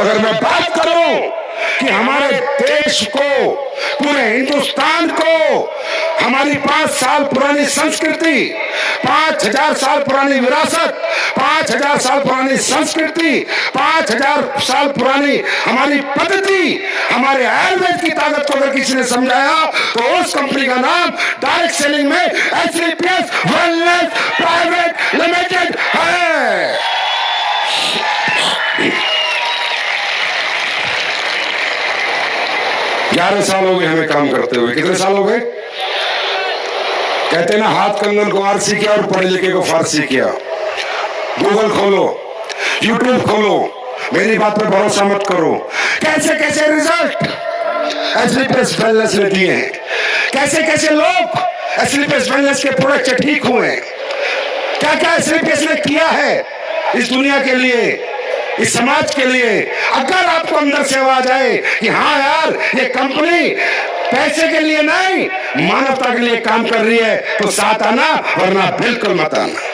अगर मैं बात करूं कि हमारे देश को, पूरे हिंदुस्तान को, हमारी 5 साल पुरानी संस्कृति, 5000 साल पुरानी विरासत, 5000 साल पुरानी संस्कृति, 5000 साल पुरानी हमारी पद्धति, हमारे आयुर्वेद की ताकत को अगर किसी ने समझाया तो उस कंपनी का नाम डायरेक्ट सेलिंग में एसलीपीएस वेलनेस प्राइवेट लिमिटेड है। 11 साल हो गए हमें काम करते हुए। कितने साल हो गए? कहते ना, हाथ कंगन को आरसी किया और पढ़े लिखे को फारसी किया। गूगल खोलो, यूट्यूब खोलो, मेरी बात पे भरोसा मत करो। कैसे कैसे रिजल्ट एसलीपीएस वेलनेस ने दिए हैं, कैसे कैसे लोग एसलीपीएस वेलनेस के प्रोडक्ट से ठीक हुए हैं, क्या क्या एसलीपीएस ने किया है इस दुनिया के लिए, इस समाज के लिए। अगर आपको अंदर से आवाज आए कि हाँ यार, ये कंपनी पैसे के लिए नहीं, मानवता के लिए काम कर रही है, तो साथ आना, वरना बिल्कुल मत आना।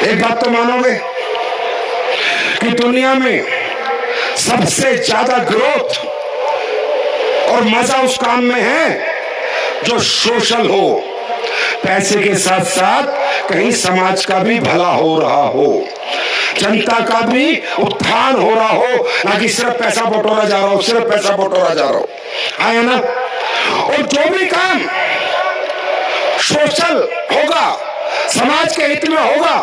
एक बात तो मानोगे कि दुनिया में सबसे ज्यादा ग्रोथ और मजा उस काम में है जो सोशल हो, पैसे के साथ साथ कहीं समाज का भी भला हो रहा हो, जनता का भी उत्थान हो रहा हो, ना कि सिर्फ पैसा बटोरा जा रहा हो, सिर्फ पैसा बटोरा जा रहा हो। आया ना? और जो भी काम सोशल होगा, समाज के हित में होगा,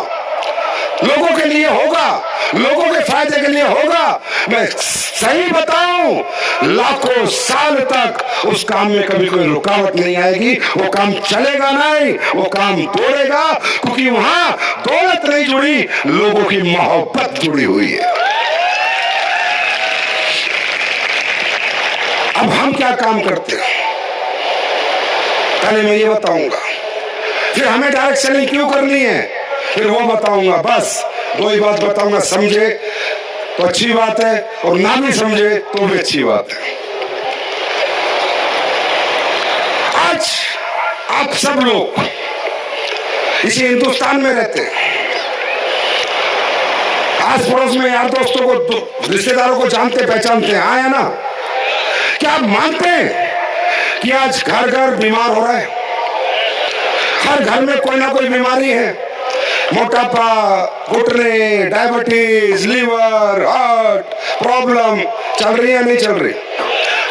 लोगों के लिए होगा, लोगों के फायदे के लिए होगा, मैं सही बताऊं, लाखों साल तक उस काम में कभी कोई रुकावट नहीं आएगी। वो काम चलेगा नहीं, वो काम दौड़ेगा, क्योंकि वहां दौलत नहीं जुड़ी, लोगों की मोहब्बत जुड़ी हुई है। अब हम क्या काम करते हैं पहले मैं ये बताऊंगा, फिर हमें डायरेक्ट सेलिंग क्यों करनी है फिर वो बताऊंगा। बस 2 ही बात बताऊंगा, समझे तो अच्छी बात है और ना भी समझे तो भी अच्छी बात है। आज आप सब लोग इसी हिंदुस्तान में रहते हैं, आस पड़ोस में यार दोस्तों को, रिश्तेदारों को जानते पहचानते हैं, हाँ या ना? क्या आप मानते हैं कि आज घर घर बीमार हो रहा है? हर घर में कोई ना कोई बीमारी है, मोटापा, घुटने, डायबिटीज, लीवर, हार्ट प्रॉब्लम चल रही है, नहीं चल रही?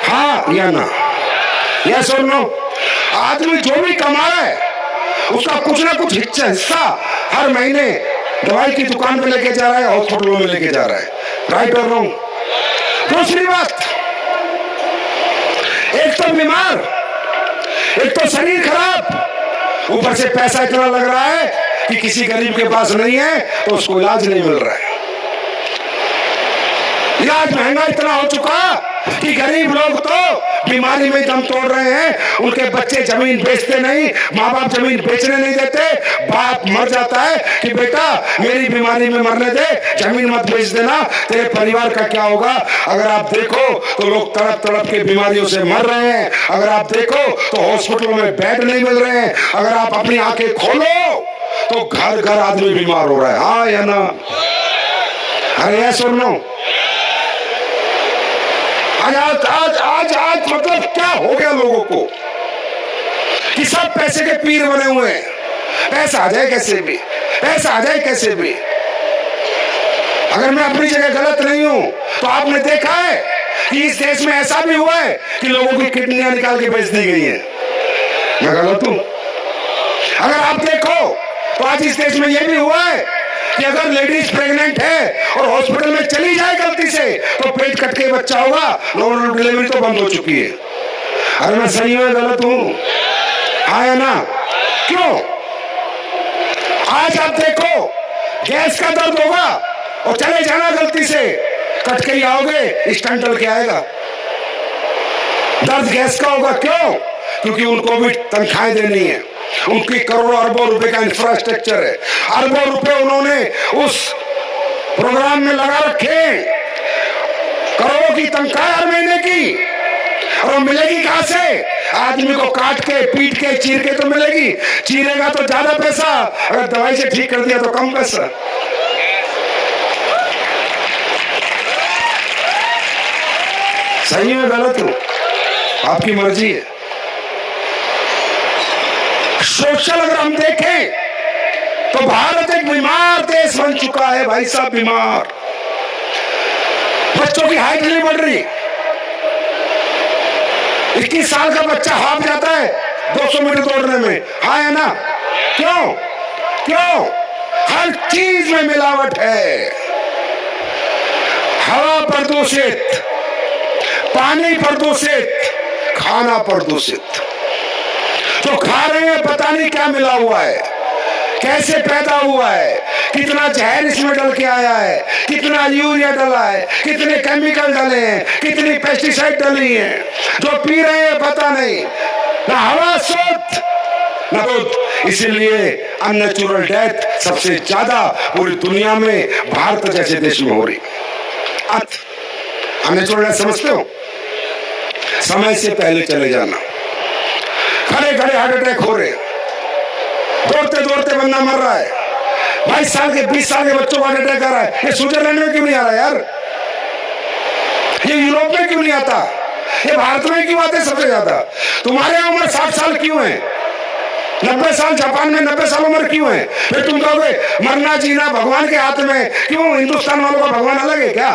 हाँ या ना? यस और नो? आदमी जो भी कमा रहा है उसका कुछ ना कुछ हिस्सा हर महीने दवाई की दुकान पे लेके जा रहा है, हॉस्पिटलों में लेके जा रहा है। राइट और रॉन्ग? दूसरी बात, एक तो बीमार, एक तो शरीर खराब, ऊपर से पैसा इतना लग रहा है कि किसी गरीब के पास नहीं है तो उसको इलाज नहीं मिल रहा है। इलाज महंगा इतना हो चुका कि गरीब लोग तो बीमारी में दम तोड़ रहे हैं। उनके बच्चे जमीन बेचते नहीं, माँ बाप जमीन बेचने नहीं देते, बाप मर जाता है कि बेटा मेरी बीमारी में मरने दे, जमीन मत बेच देना, तेरे परिवार का क्या होगा। अगर आप देखो तो लोग तड़प तड़प के बीमारियों से मर रहे हैं। अगर आप देखो तो हॉस्पिटलों में बेड नहीं मिल रहे हैं। अगर आप अपनी आंखें खोलो तो घर घर आदमी बीमार हो रहा है। हाँ या ना? अरे यस और नो? आज आज आज आज आज मतलब क्या हो गया लोगों को कि सब पैसे के पीर बने हुए हैं। पैसा आ जाए कैसे भी, पैसा आ जाए कैसे भी। अगर मैं अपनी जगह गलत नहीं हूं तो आपने देखा है कि इस देश में ऐसा भी हुआ है कि लोगों की किडनियां निकाल के बेच दी गई है। मैं गलत हूं? अगर आप देखो तो आज इस देश में यह भी हुआ है कि अगर लेडीज प्रेग्नेंट है और हॉस्पिटल में चली जाए गलती से तो पेट कट के बच्चा होगा, नॉर्मल डिलीवरी तो बंद हो चुकी है। अरे मैं सही हूं गलत हूं? हाँ या ना? क्यों? आज आप देखो गैस का दर्द होगा और चले जाना गलती से, कट के ही आओगे, स्टंट डल के आएगा। दर्द गैस का होगा, क्यों? क्योंकि उनको भी तनख्वाहें देनी है, उनकी करोड़ों अरबों रुपए का इंफ्रास्ट्रक्चर है, अरबों रुपए उन्होंने उस प्रोग्राम में लगा रखे, करोड़ों की तनख्वाह हर महीने की, और मिलेगी कहां से? आदमी को काट के पीट के चीर के तो मिलेगी, चीरेगा तो ज्यादा पैसा, अगर दवाई से ठीक कर दिया तो कम पैसा। सही है गलत हो, आपकी मर्जी है। सोशल अगर हम देखें तो भारत एक बीमार देश बन चुका है भाई साहब, बीमार। बच्चों की हाइट नहीं बढ़ रही, 21 साल का बच्चा हाफ जाता है 200 मीटर दौड़ने में, हाँ है ना? क्यों? क्यों? हर चीज में मिलावट है। हवा प्रदूषित, पानी प्रदूषित, खाना प्रदूषित। तो खा रहे हैं पता नहीं क्या मिला हुआ है, कैसे पैदा हुआ है, कितना जहर इसमें डल के आया है, कितना यूरिया डला है, कितने केमिकल डले हैं, कितनी पेस्टिसाइड डली हैं, जो पी रहे हैं पता नहीं। ना हवा शुद्ध ना दूध, इसीलिए अननेचुरल डेथ सबसे ज्यादा पूरी दुनिया में भारत जैसे देश में हो रही। अननेचुरल डेथ समझते हो? समय से पहले चले जाना, खड़े खड़े हार्ट अटैक हो रहे, दौड़ते दौड़ते बंदा मर रहा है, 22 साल के 20 साल के बच्चों को हार्ट अटैक आ रहा है। ये स्विट्जरलैंड में क्यों नहीं आ रहा यार? ये यूरोप में क्यों नहीं आता? ये भारत में क्यों आते सबसे ज्यादा? तुम्हारे उम्र 60 साल क्यों है? 90 साल, जापान में 90 साल उम्र क्यों है? फिर तुम कहोगे मरना जीना भगवान के हाथ में। क्यों? हिंदुस्तान वालों का भगवान अलग है क्या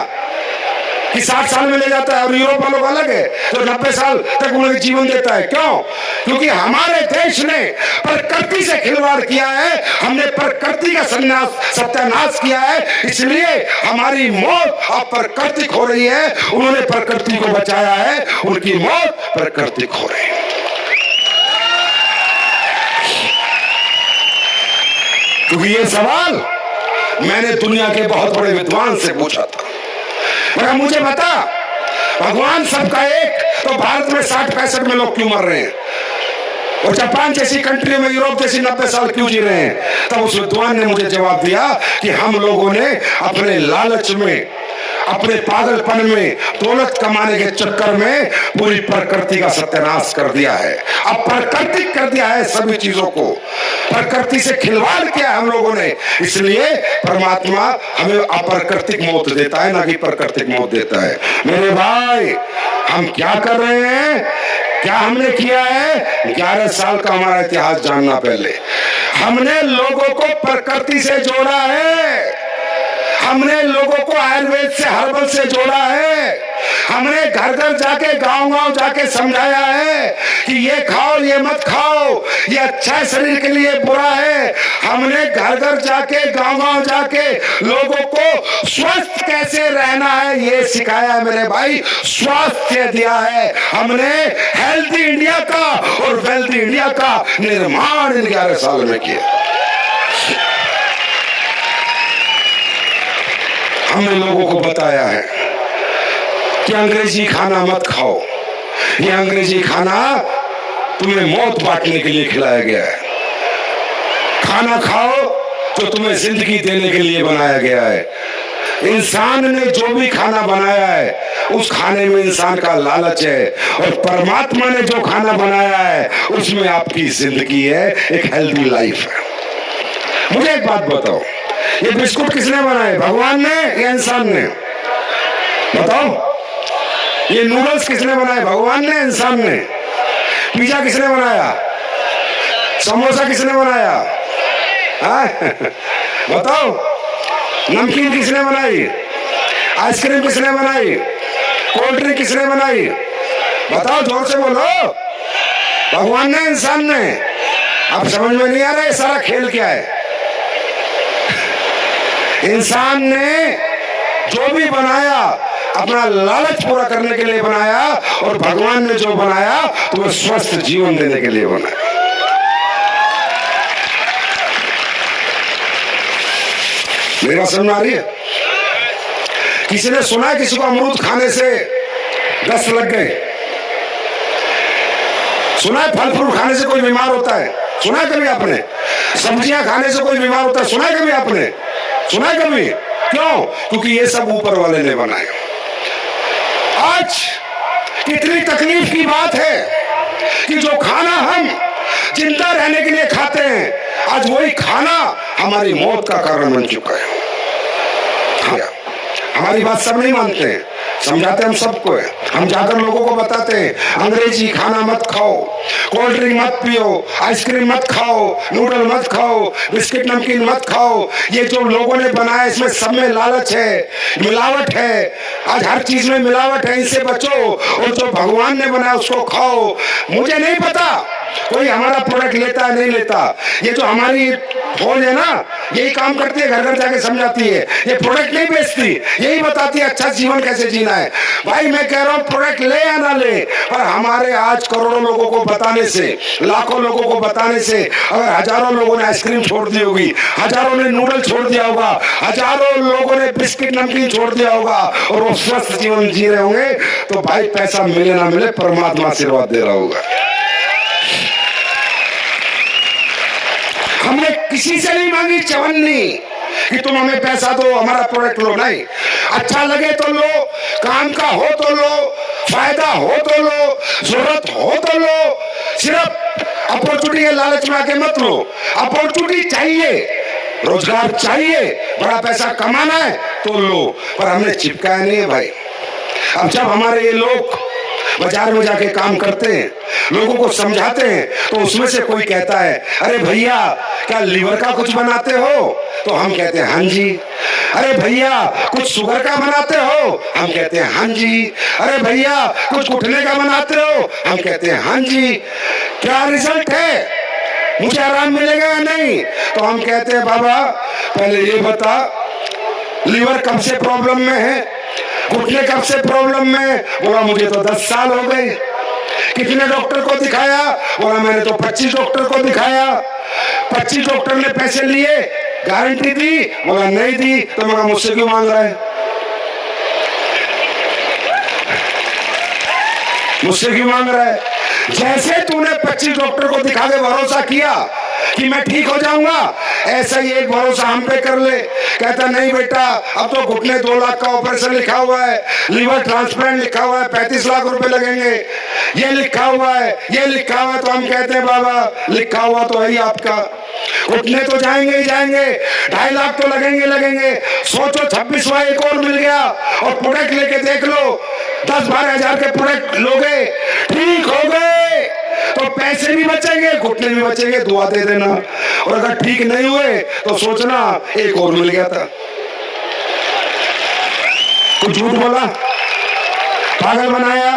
कि 60 साल में ले जाता है, और यूरोप वालों का अलग है तो 90 साल तक उन्हें जीवन देता है? क्यों? क्योंकि हमारे देश ने प्रकृति से खिलवाड़ किया है, हमने प्रकृति का सत्यानाश किया है, इसलिए हमारी मौत अब प्राकृतिक हो रही है। उन्होंने प्रकृति को बचाया है, उनकी मौत प्राकृतिक हो रही है। क्योंकि ये सवाल मैंने दुनिया के बहुत बड़े विद्वान से पूछा था, मगर मुझे बता भगवान सबका एक, तो भारत में 60-65 में लोग क्यों मर रहे हैं, और जापान जैसी कंट्री में, यूरोप जैसी 90 साल क्यों जी रहे हैं? तब उस विद्वान ने मुझे जवाब दिया कि हम लोगों ने अपने लालच में, अपने पागलपन में, दौलत कमाने के चक्कर में पूरी प्रकृति का सत्यानाश कर दिया है। अब प्राकृतिक कर दिया है सभी चीजों को, प्रकृति से खिलवाड़ किया हम लोगों ने, इसलिए परमात्मा हमें अप्राकृतिक मौत देता है, ना कि प्राकृतिक मौत देता है। मेरे भाई, हम क्या कर रहे हैं, क्या हमने किया है? 11 साल का हमारा इतिहास जानना पहले। हमने लोगों को प्रकृति से जोड़ा है, हमने लोगों को आयुर्वेद से, हर्बल से जोड़ा है, हमने घर घर जाके, गांव गांव जाके समझाया है कि ये खाओ, ये मत खाओ, ये अच्छा है, शरीर के लिए बुरा है। हमने घर घर जाके, गांव गांव जाके लोगों को स्वस्थ कैसे रहना है ये सिखाया है मेरे भाई, स्वास्थ्य दिया है हमने। हेल्थी इंडिया का और वेल्थी इंडिया का निर्माण इन 11 साल में किया। हमने लोगों को बताया है कि अंग्रेजी खाना मत खाओ, ये अंग्रेजी खाना तुम्हें मौत बांटने के लिए खिलाया गया है। खाना खाओ तो तुम्हें जिंदगी देने के लिए बनाया गया है। इंसान ने जो भी खाना बनाया है उस खाने में इंसान का लालच है, और परमात्मा ने जो खाना बनाया है उसमें आपकी जिंदगी है, एक हेल्दी लाइफ है। मुझे एक बात बताओ, ये बिस्कुट किसने बनाए, भगवान ने या इंसान ने? बताओ। ये नूडल्स किसने बनाए, भगवान ने, इंसान ने? पिज्जा किसने बनाया, समोसा किसने बनाया, बताओ। नमकीन किसने बनाई, आइसक्रीम किसने बनाई, कोल्ड ड्रिंक किसने बनाई? बताओ, जोर से बोलो। भगवान ने, इंसान ने? अब समझ में नहीं आ रहा है सारा खेल क्या है। इंसान ने जो भी बनाया अपना लालच पूरा करने के लिए बनाया, और भगवान ने जो बनाया तो वो स्वस्थ जीवन देने के लिए बनाया। मेरी बात समझ में आ रही है? किसी ने सुना है किसी को अमरूद खाने से दस्त लग गए? सुना है फल फ्रूट खाने से कोई बीमार होता है? सुना है कभी आपने? सब्जियां खाने से कोई बीमार होता है? सुना है कभी आपने? सुना है कभी? क्यों? क्योंकि ये सब ऊपर वाले ने बनाए। आज कितनी तकलीफ की बात है कि जो खाना हम जिंदा रहने के लिए खाते हैं, आज वही खाना हमारी मौत का कारण बन चुका है। हमारी बात सब नहीं मानते हैं, समझाते हम सबको है। हम जाकर लोगों को बताते हैं अंग्रेजी खाना मत खाओ, कोल्ड ड्रिंक मत पियो, आइसक्रीम मत खाओ, नूडल मत खाओ, बिस्किट नमकीन मत खाओ। ये जो लोगों ने बनाया इसमें सब में लालच है, मिलावट है। आज हर चीज में मिलावट है, इनसे बचो और जो भगवान ने बनाया उसको खाओ। मुझे नहीं पता कोई हमारा प्रोडक्ट लेता है नहीं लेता। ये जो हमारी फौज है ना, यही काम करती है, घर घर जाके समझाती है। ये प्रोडक्ट नहीं बेचती, यही बताती है अच्छा जीवन कैसे जीना है। भाई मैं कह रहा हूँ प्रोडक्ट ले या ना ले, पर हमारे आज करोड़ों लोगों को बताने से, लाखों लोगों को बताने से, अगर हजारों लोगों ने आइसक्रीम छोड़ दी होगी, हजारों ने नूडल छोड़ दिया होगा, हजारों लोगों ने बिस्किट नमकीन छोड़ दिया होगा और वो स्वस्थ जीवन जी रहे होंगे, तो भाई पैसा मिले ना मिले परमात्मा आशीर्वाद दे रहा होगा। हमने किसी से नहीं मांगी चवन्नी कि तुम हमें पैसा दो, हमारा प्रोडक्ट लो, नहीं। अच्छा लगे तो लो, काम का हो तो लो, फायदा हो तो लो, जरूरत हो तो लो। सिर्फ अपॉर्चुनिटी के लालच में आके मत लो। अपॉर्चुनिटी चाहिए, रोजगार चाहिए, बड़ा पैसा कमाना है तो लो, पर हमने चिपकाया नहीं है भाई। अब जब हमारे ये लोग बाजार में जाके काम करते हैं, लोगों को समझाते हैं, तो उसमें से कोई कहता है अरे भैया क्या लीवर का कुछ बनाते हो? तो हम कहते हैं हाँ जी। अरे भैया कुछ शुगर का बनाते हो? हम कहते हैं हाँ जी। अरे भैया कुछ घुटने का बनाते हो? हम कहते हैं हाँ जी। क्या रिजल्ट है, मुझे आराम मिलेगा या नहीं? तो हम कहते हैं बाबा पहले ये बता लीवर कब से प्रॉब्लम में है, घुटने कब से प्रॉब्लम में? बोला मुझे तो 10 साल हो गए। कितने डॉक्टर को दिखाया? बोला मैंने तो 25 डॉक्टर को दिखाया। 25 डॉक्टर ने पैसे लिए, गारंटी दी? बोला नहीं दी। तो मैं मुझसे क्यों मांग रहा है? मुझसे क्यों मांग रहा है? जैसे तूने 25 डॉक्टर को दिखा के भरोसा किया कि मैं ठीक हो जाऊंगा, ऐसा ही एक भरोसा हम पे कर ले। कहता नहीं बेटा अब तो घुटने 2 लाख का ऑपरेशन लिखा हुआ है, लीवर ट्रांसप्लांट लिखा हुआ है, 35 लाख रुपए लगेंगे, ये लिखा हुआ है, ये लिखा हुआ है। तो हम कहते हैं बाबा लिखा हुआ तो है ही आपका, घुटने तो जाएंगे ही जाएंगे, 2.5 लाख तो लगेंगे। सोचो 26वां एक और मिल गया और प्रोडक्ट लेके देख लो, 10-12 हजार के प्रोडक्ट लोगे, ठीक हो गए तो पैसे भी बचेंगे, घुटने भी बचेंगे, दुआ दे देना। और अगर ठीक नहीं हुए तो सोचना एक और मिल गया था। कुछ झूठ बोला, पागल बनाया,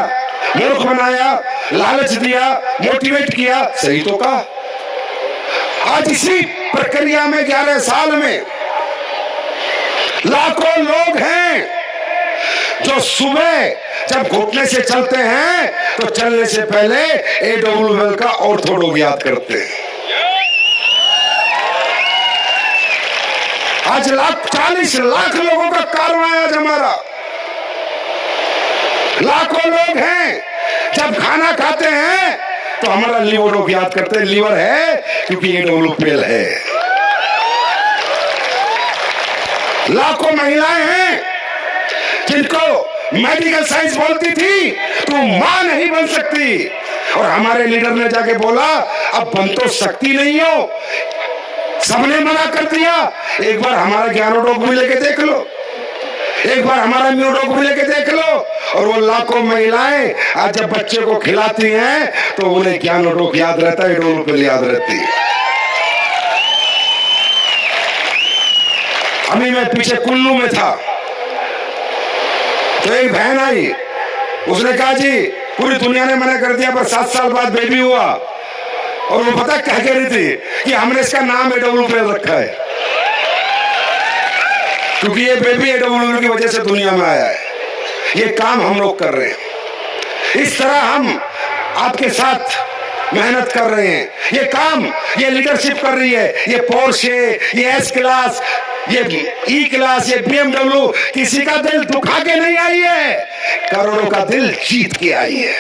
मूर्ख बनाया, लालच दिया, मोटिवेट किया, सही तो कहा। आज इसी प्रक्रिया में 11 साल में लाखों लोग हैं जो सुबह जब घुटने से चलते हैं तो चलने से पहले AWL का ऑर्थोडॉग याद करते हैं। आज 40 लाख लोगों का कारवां है आज हमारा। लाखों लोग हैं जब खाना खाते हैं तो हमारा लीवर याद करते हैं, लीवर है क्योंकि AWL है। लाखों महिलाएं हैं जिनको मेडिकल साइंस बोलती थी तू मां नहीं बन सकती, और हमारे लीडर ने जाके बोला अब बन तो सकती नहीं हो, सबने मना कर दिया। एक बार हमारा ज्ञानोडोग भी लेके देख लो, एक बार हमारा म्यूडोग भी लेके देख लो। और वो लाखों महिलाएं आज जब बच्चे को खिलाती हैं तो उन्हें ज्ञानोडोग याद रहता है, AWL याद रहती है। अभी मैं पीछे कुल्लू में था तो एक बहन आई, उसने कहा जी पूरी दुनिया ने मना कर दिया पर 7 साल बाद बेबी हुआ। और वो पता क्या कह रही थी कि हमने इसका नाम AWL रखा है क्योंकि ये बेबी AWL की वजह से दुनिया में आया है। ये काम हम लोग कर रहे हैं, इस तरह हम आपके साथ मेहनत कर रहे हैं। ये काम ये लीडरशिप कर रही है, ये पोर्शे, ये S क्लास, ये E क्लास, ये BMW किसी का दिल दुखा के नहीं आई है, करोड़ों का दिल जीत के आई है।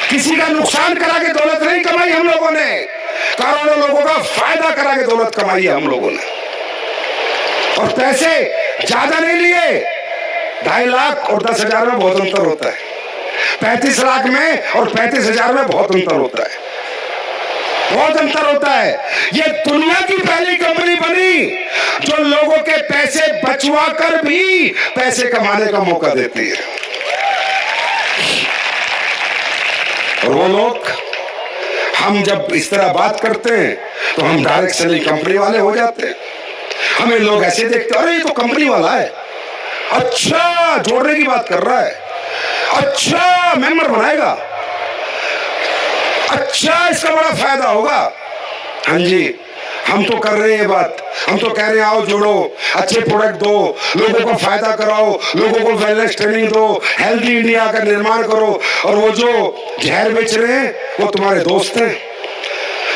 किसी का नुकसान करा के दौलत नहीं कमाई हम लोगों ने, करोड़ों लोगों का फायदा करा के दौलत कमाई है हम लोगों ने। और पैसे ज्यादा नहीं लिए, 2.5 लाख और 10,000 में बहुत अंतर होता है। 35 लाख में और 35,000 में बहुत अंतर होता है, बहुत अंतर होता है। ये दुनिया की पहली कंपनी बनी जो लोगों के पैसे बचवा कर भी पैसे कमाने का मौका देती है। और वो लोग, हम जब इस तरह बात करते हैं तो हम डायरेक्ट सेलिंग कंपनी वाले हो जाते हैं। हमें लोग ऐसे देखते हैं, अरे ये तो कंपनी वाला है, अच्छा जोड़ने की बात कर रहा है, अच्छा मेंबर बनाएगा, अच्छा इसका बड़ा फायदा होगा। हाँ जी, हम तो कर रहे हैं बात, हम तो कह रहे हैं आओ जोड़ो, अच्छे प्रोडक्ट दो, लोगों को फायदा कराओ, लोगों को वेलनेस ट्रेनिंग दो, हेल्दी इंडिया का निर्माण करो। और वो जो जहर बेच रहे हैं वो तुम्हारे दोस्त हैं,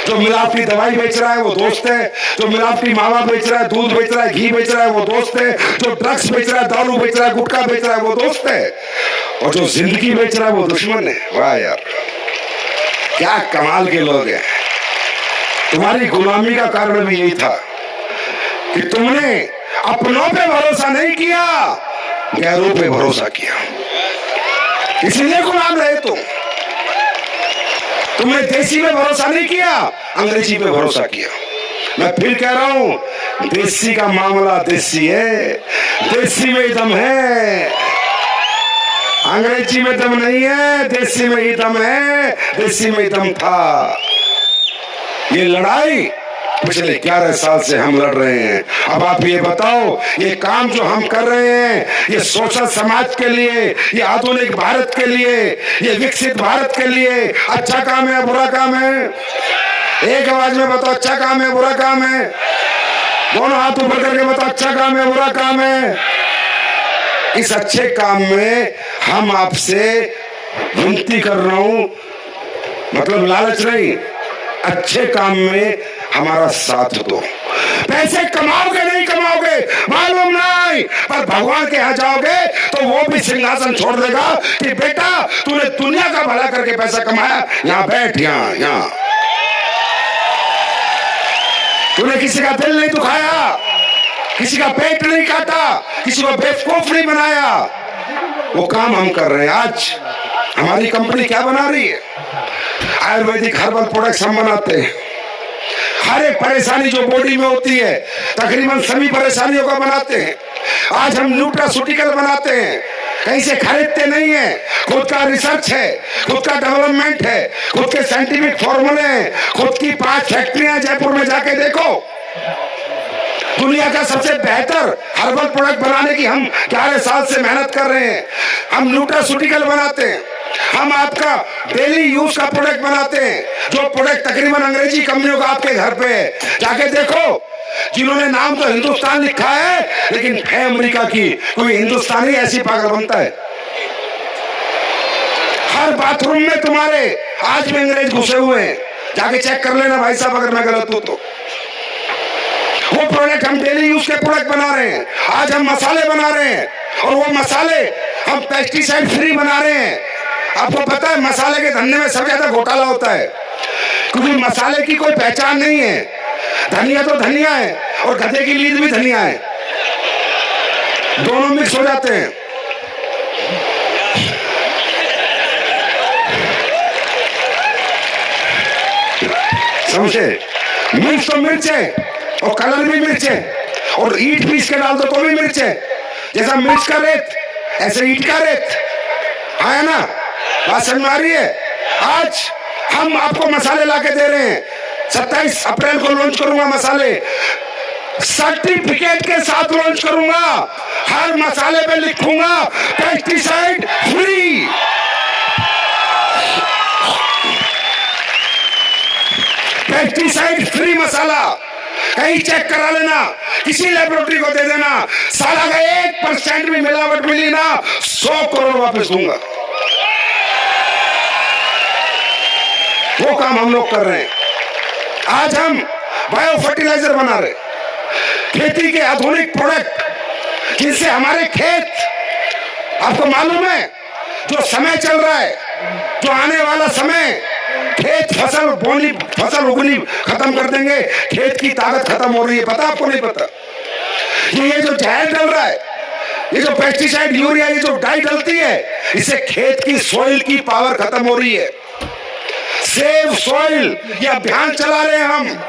जो मिलावटी दवाई बेच रहा है वो दोस्त है, जो मिलावटी मावा बेच रहा है, दूध बेच रहा है, घी बेच रहा है वो दोस्त है, जो ड्रग्स बेच रहा है, दारू बेच रहा है, गुटखा बेच रहा है वो दोस्त है, और जो जिंदगी बेच रहा है वो दुश्मन है। वाह यार, क्या कमाल के लोग हैं। तुम्हारी गुलामी का कारण भी यही था कि तुमने अपनों पे भरोसा नहीं किया, गैरों पे भरोसा किया, इसलिए गुलाम रहे तुमने देसी पे भरोसा नहीं किया, अंग्रेजी पे भरोसा किया। मैं फिर कह रहा हूं, देसी का मामला देसी है, देसी में दम है, अंग्रेजी में दम नहीं है, देसी में ही दम है, देसी में ही दम था। ये लड़ाई पिछले 11 साल से हम लड़ रहे हैं। अब आप ये बताओ, ये काम जो हम कर रहे हैं, ये सोशल समाज के लिए, ये आधुनिक भारत के लिए, ये विकसित भारत के लिए अच्छा काम है बुरा काम है? एक आवाज में बताओ, अच्छा काम है बुरा काम है? दोनों हाथ ऊपर करके बताओ, अच्छा काम है बुरा काम है? इस अच्छे काम में हम आपसे विनती कर रहा हूं, मतलब लालच नहीं, अच्छे काम में हमारा साथ दो। पैसे कमाओगे नहीं कमाओगे मालूम नहीं, पर भगवान के यहाँ जाओगे तो वो भी सिंहासन छोड़ देगा कि बेटा तूने दुनिया का भला करके पैसा कमाया, यहाँ बैठ, यहाँ तूने किसी का दिल नहीं दुखाया, किसी का पेट नहीं काटा, किसी को बेवकूफ नहीं बनाया। वो काम हम कर रहे हैं। आज हमारी कंपनी क्या बना रही है? आयुर्वेदिक हर्बल प्रोडक्ट्स हम बनाते हैं। हर एक परेशानी जो बॉडी में होती है, तकरीबन सभी परेशानियों का बनाते हैं। आज हम न्यूट्रास्यूटिकल बनाते हैं, कहीं से खरीदते नहीं है, खुद का रिसर्च है, खुद का डेवलपमेंट है, खुद के साइंटिफिक फॉर्मूले हैं, खुद की 5 फैक्ट्रियां जयपुर में जाके देखो। दुनिया का सबसे बेहतर हर्बल प्रोडक्ट बनाने की हम 11 साल से मेहनत कर रहे हैं। हम न्यूट्रास्यूटिकल बनाते हैं, हम आपका डेली यूज का प्रोडक्ट बनाते हैं, जो प्रोडक्ट तकरीबन अंग्रेजी कंपनियों का आपके घर पे है। जाके देखो, जिन्होंने नाम तो हिंदुस्तान लिखा है लेकिन है अमेरिका की, कोई हिंदुस्तानी ऐसी पागल बनता है? हर बाथरूम में तुम्हारे आज भी अंग्रेज घुसे हुए हैं, जाके चेक कर लेना भाई साहब अगर मैं गलत हूं तो। वो प्रोडक्ट हम डेली यूज के प्रोडक्ट बना रहे हैं। आज हम मसाले बना रहे हैं और वो मसाले हम पेस्टिसाइड फ्री बना रहे हैं। आपको पता है मसाले के धंधे में सबसे ज्यादा घोटाला होता है, क्योंकि मसाले की कोई पहचान नहीं है। धनिया तो धनिया है और गधे की लीद भी धनिया है, दोनों मिक्स हो जाते हैं। समझे? मिर्च तो मिर्च है और कलर भी मिर्च है, और ईट पीस के डाल दो तो भी मिर्च है। जैसा मिर्च का रेत ऐसे ईट का रेत आया ना, बात समझ में आ रही है? आज हम आपको मसाले लाके दे रहे हैं। 27 अप्रैल को लॉन्च करूंगा मसाले, सर्टिफिकेट के साथ लॉन्च करूंगा। हर मसाले पे लिखूंगा पेस्टिसाइड फ्री। पेस्टिसाइड फ्री मसाला कहीं चेक करा लेना, किसी लेबोरेटरी को दे देना, साला का 1% भी मिलावट मिली ना 100 करोड़ वापस दूंगा। वो काम हम लोग कर रहे हैं। आज हम बायो फर्टिलाइजर बना रहे, खेती के आधुनिक प्रोडक्ट जिनसे हमारे खेत, आपको मालूम है जो समय चल रहा है, जो आने वाला समय, खेत फसल बोनी फसल उगनी खत्म कर देंगे, खेत की ताकत खत्म हो रही है। पता आपको? नहीं पता? ये जो जहर डल रहा है, ये जो पेस्टिसाइड, यूरिया, ये जो डाई डलती है, इससे खेत की सॉइल की पावर खत्म हो रही है। सेव सॉइल ये अभियान चला रहे हैं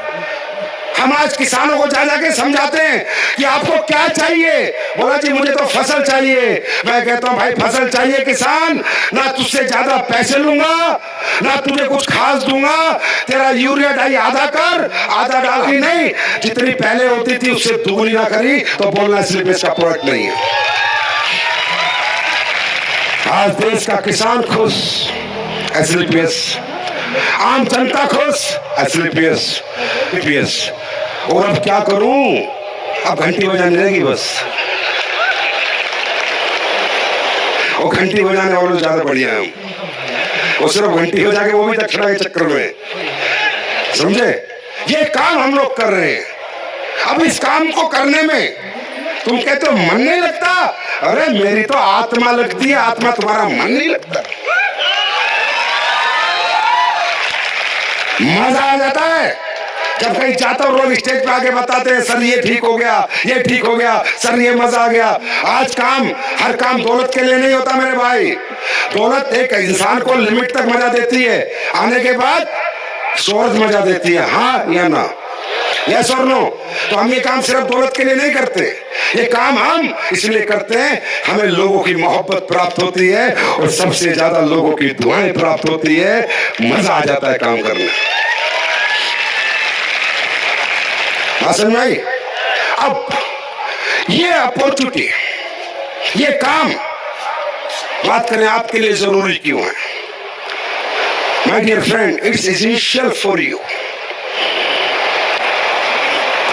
हम आज किसानों को जा जाके समझाते हैं कि आपको क्या चाहिए। बोला जी मुझे तो फसल चाहिए। मैं कहता हूं भाई फसल चाहिए किसान, ना तुझसे ज्यादा पैसे लूंगा, ना तुझे कुछ खास दूंगा। तेरा यूरिया डाई आधा कर, आधा डाली नहीं, जितनी पहले होती थी उससे दुगनी ना करी तो बोलना स्लिपेज का प्रोडक्ट नहीं है। आज देश का किसान खुश, एसलीपीएस, आम जनता खुश, एसलीपीएस। और अब क्या करूं, अब घंटी बजाने रहेगी बस। वो घंटी बजाने वाले ज्यादा बढ़िया है, वो सिर्फ घंटी बजा के वो भी दक्षिणा के चक्कर में, समझे। ये काम हम लोग कर रहे हैं। अब इस काम को करने में तुम कहते हो मन नहीं लगता, अरे मेरी तो आत्मा लगती है, आत्मा तुम्हारा मन नहीं लगता। मजा आ जाता है जब कहीं जाता हूं, लोग स्टेज पे आके बताते हैं सर ये ठीक हो गया, ये ठीक हो गया, सर ये मजा आ गया। आज काम, हर काम दौलत के लिए नहीं होता मेरे भाई। दौलत एक इंसान को लिमिट तक मजा देती है, आने के बाद शोहरत मजा देती है, हाँ या ना, यस और नो। तो हम ये काम सिर्फ दौलत के लिए नहीं करते, ये काम हम इसलिए करते हैं हमें लोगों की मोहब्बत प्राप्त होती है और सबसे ज्यादा लोगों की दुआएं प्राप्त होती है। मजा आ जाता है काम करने। समझ में आई? अब ये अपॉर्चुनिटी, ये काम, बात करें आपके लिए जरूरी क्यों है? My dear friend, it's essential for you.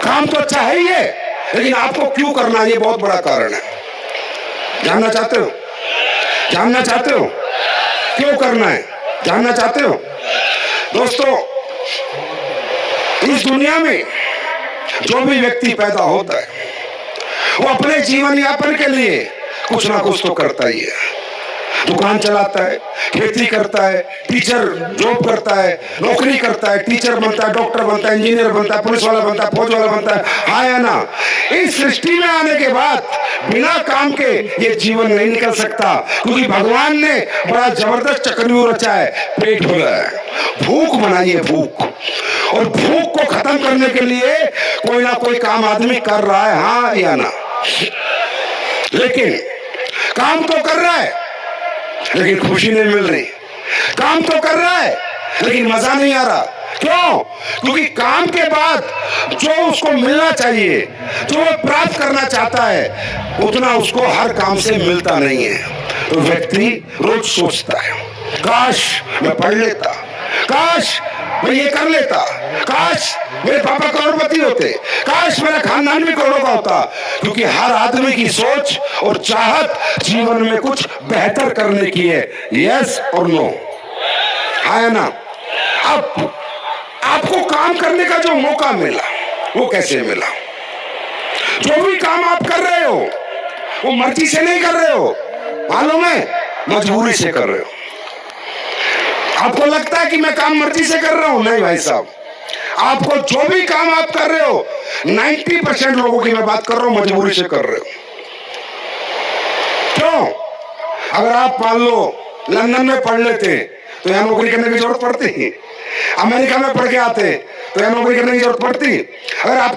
काम तो अच्छा है ही है, लेकिन आपको क्यों करना है, ये बहुत बड़ा कारण है। जानना चाहते हो? जानना चाहते हो क्यों करना है? जानना चाहते हो? दोस्तों, इस दुनिया में जो भी व्यक्ति पैदा होता है वो अपने जीवन यापन के लिए कुछ ना कुछ तो करता ही है। दुकान चलाता है, खेती करता है, टीचर जॉब करता है, नौकरी करता है, टीचर बनता है, डॉक्टर बनता है, इंजीनियर बनता है, पुलिस वाला बनता है, फौज वाला बनता है, हाँ या ना। इस सृष्टि में आने के बाद बिना काम के ये जीवन नहीं निकल सकता, क्योंकि भगवान ने बड़ा जबरदस्त चक्रव्यूह रचा है। पेट भरा है, भूख बनाइए, भूख, और भूख को खत्म करने के लिए कोई ना कोई काम आदमी कर रहा है, हाँ या ना। लेकिन काम तो कर रहा है लेकिन खुशी नहीं मिल रही। काम तो कर रहा है लेकिन मजा नहीं आ रहा। क्यों? क्योंकि काम के बाद जो उसको मिलना चाहिए, जो वो प्राप्त करना चाहता है, उतना उसको हर काम से मिलता नहीं है। तो व्यक्ति रोज सोचता है, काश मैं पढ़ लेता, काश मैं ये कर लेता, काश मेरे पापा करोड़पति होते, काश मेरा खानदान भी करोड़ों का होता। क्योंकि हर आदमी की सोच और चाहत जीवन में कुछ बेहतर करने की है। यस और नो, हाँ ना। अब आपको काम करने का जो मौका मिला वो कैसे मिला? जो भी काम आप कर रहे हो वो मर्जी से नहीं कर रहे हो, मालूम है, मजबूरी से कर रहे हो। आपको लगता है कि मैं काम मर्जी से कर रहा हूं, नहीं भाई साहब। आपको जो भी काम आप कर रहे हो, 90% लोगों की मैं बात कर रहा हूं मजबूरी से कर रहे हो। क्यों? अगर आप मान लो लंदन में पढ़ लेते तो यहां नौकरी करने की जरूरत पड़ती, अमेरिका में पढ़ के आते तो यहां नौकरी करने की जरूरत पड़ती। अगर आप